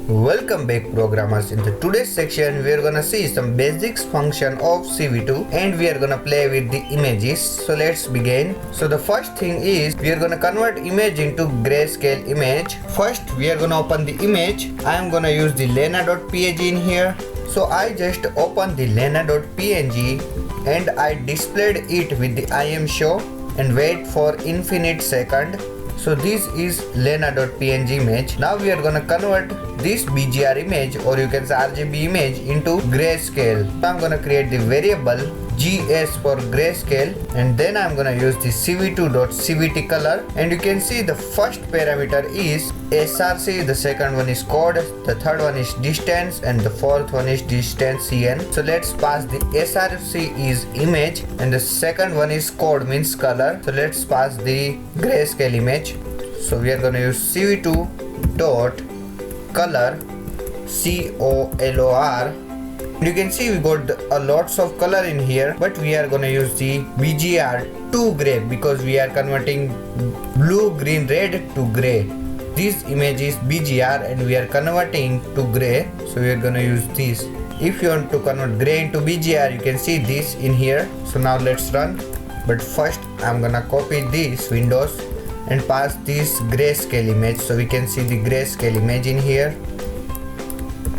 Welcome back programmers. In the today's section we are gonna see some basics function of CV2 and we are gonna play with the images. So let's begin. So the first thing is we are gonna convert image into grayscale image. First we are gonna open the image. I am gonna use the lena.png in here. So I just open the lena.png and I displayed it with the IM_show and wait for infinite second. So this is lena.png image. Now we are gonna convert this BGR image, or you can say RGB image, into grayscale. So I'm gonna create the variable GS for grayscale and then I'm gonna use the cv2.cvt color, and you can see the first parameter is src, the second one is code, the third one is distance, and the fourth one is distance cn. So let's pass the src is image and the second one is code, means color. So let's pass the grayscale image. So we are gonna use cv2.color color. You can see we got a lots of color in here, but we are gonna use the BGR to gray because we are converting blue, green, red to gray. This image is BGR and we are converting to gray, so we are gonna use this. If you want to convert gray into BGR, you can see this in here. So now let's run, but first I'm gonna copy this windows and pass this grayscale image, so we can see the grayscale image in here.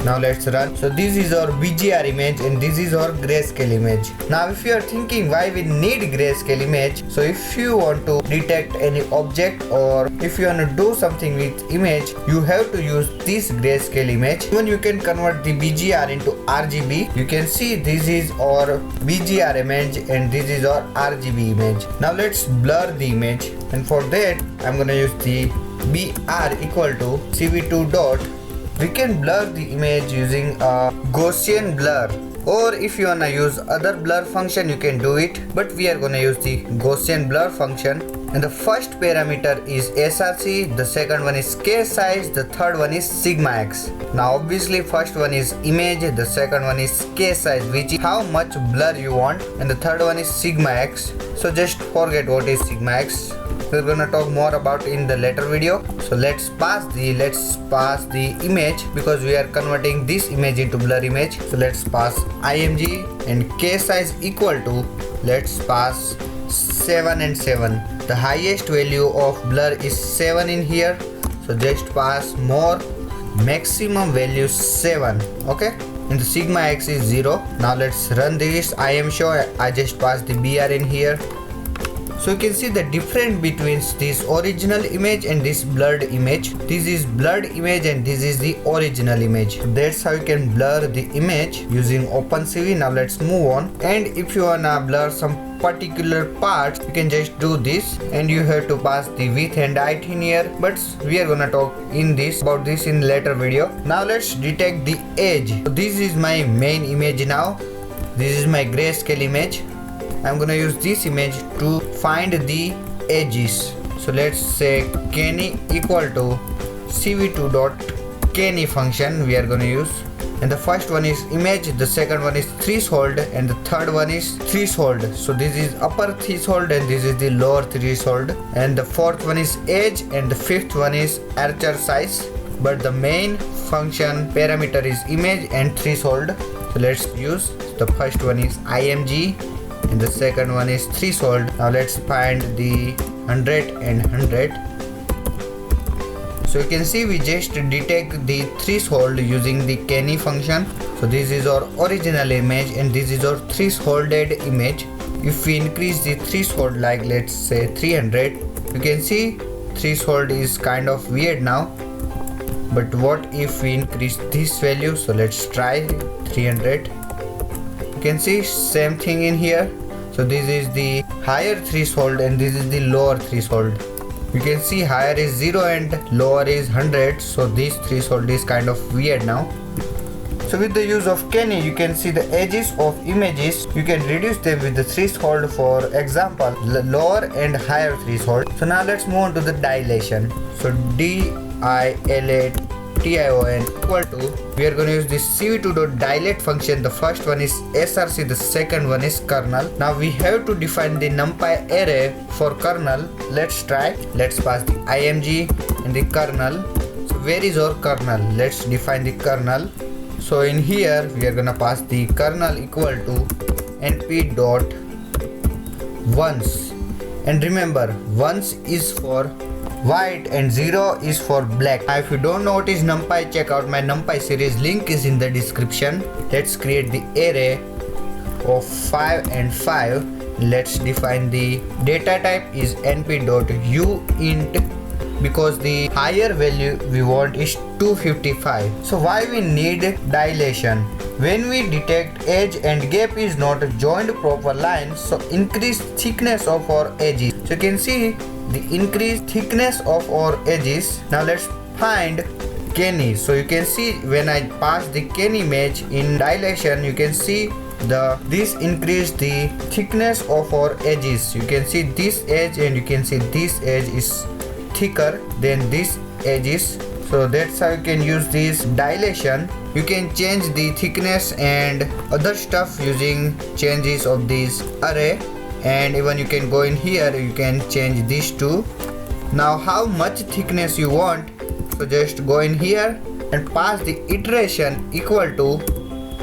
Now let's run. So this is our BGR image and this is our grayscale image. Now if you are thinking why we need grayscale image, so if you want to detect any object or if you want to do something with image, you have to use this grayscale image. Even you can convert the BGR into RGB. You can see this is our BGR image and this is our RGB image. Now let's blur the image, and for that I'm gonna use the BR equal to cv2. We can blur the image using a Gaussian blur, or if you wanna use other blur function you can do it, but we are gonna use the Gaussian blur function. And the first parameter is src, the second one is k size, the third one is sigma x. Now obviously first one is image, the second one is k size, which is how much blur you want, and the third one is sigma x. So just forget what is sigma x. We're gonna talk more about in the later video. So let's pass the image because we are converting this image into blur image. So let's pass img and k size equal to, let's pass 7 and 7. The highest value of blur is 7 in here, so just pass more, maximum value 7. Okay, and the sigma x is 0. Now let's run this IM_show. I just passed the BR in here. So you can see the difference between this original image and this blurred image. This is blurred image and this is the original image. That's how you can blur the image using Opencv. Now let's move on. And if you wanna blur some particular parts, you can just do this, and you have to pass the width and height in here, but we are gonna talk about this in later video. Now let's detect the edge. So this is my main image now. This is my grayscale image. I'm gonna use this image to find the edges. So let's say kenny equal to cv2.kenny function we are gonna use. And the first one is image, the second one is threshold, and the third one is threshold. So this is upper threshold and this is the lower threshold, and the fourth one is edge, and the fifth one is aperture size. But the main function parameter is image and threshold. So let's use, the first one is img and the second one is threshold. Now let's find the 100 and 100. So you can see we just detect the threshold using the kenny function. So this is our original image and this is our thresholded image. If we increase the threshold, like let's say 300, you can see threshold is kind of weird now. But what if we increase this value? So let's try 300. You can see same thing in here. So this is the higher threshold and this is the lower threshold. You can see higher is 0 and lower is 100. So this threshold is kind of weird now. So with the use of kenny, you can see the edges of images. You can reduce them with the threshold, for example lower and higher threshold. So now let's move on to the dilation. So dilation equal to, we are going to use this cv2.dilate function. The first one is src, the second one is kernel. Now we have to define the numpy array for kernel. Let's try. Let's pass the img and the kernel. So where is our kernel? Let's define the kernel. So in here we are gonna pass the kernel equal to np.ones, and remember, ones is for white and 0 is for black. Now if you don't know what is numpy, check out my numpy series, link is in the description. Let's create the array of 5 and 5. Let's define the data type is np.uint, because the higher value we want is 255. So why we need dilation? When we detect edge and gap is not joined proper lines, so increase thickness of our edges. So you can see the increased thickness of our edges. Now let's find Kenny. So you can see when I pass the Kenny image in dilation, you can see this increase the thickness of our edges. You can see this edge and you can see this edge is thicker than this edges. So that's how you can use this dilation. You can change the thickness and other stuff using changes of this array, and even you can go in here, you can change these two. Now how much thickness you want, so just go in here and pass the iteration equal to,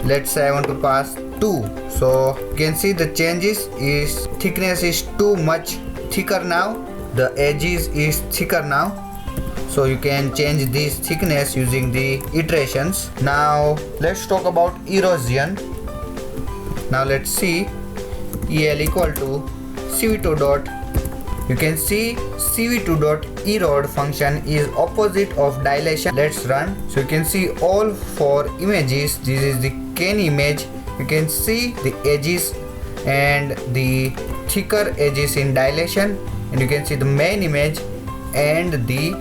let's say I want to pass 2. So you can see the changes is thickness is too much thicker now, the edges is thicker now. So you can change this thickness using the iterations. Now let's talk about erosion. Now let's see el equal to cv2 dot, you can see cv2 dot erode function is opposite of dilation. Let's run. So you can see all 4 images. This is the Kenny image. You can see the edges and the thicker edges in dilation, and you can see the main image and the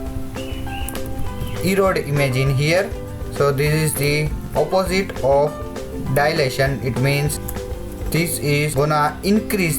erode image in here. So this is the opposite of dilation. It means this is gonna decrease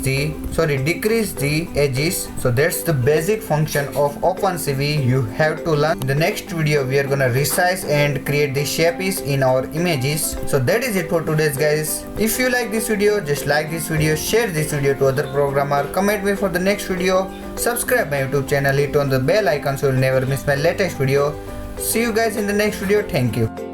the edges. So that's the basic function of Opencv you have to learn. In the next video we are gonna resize and create the shapes in our images. So that is it for today's guys. If you like this video, just like this video, share this video to other programmer, comment me for the next video, subscribe my YouTube channel, hit on the bell icon so you'll never miss my latest video. See you guys in the next video. Thank you.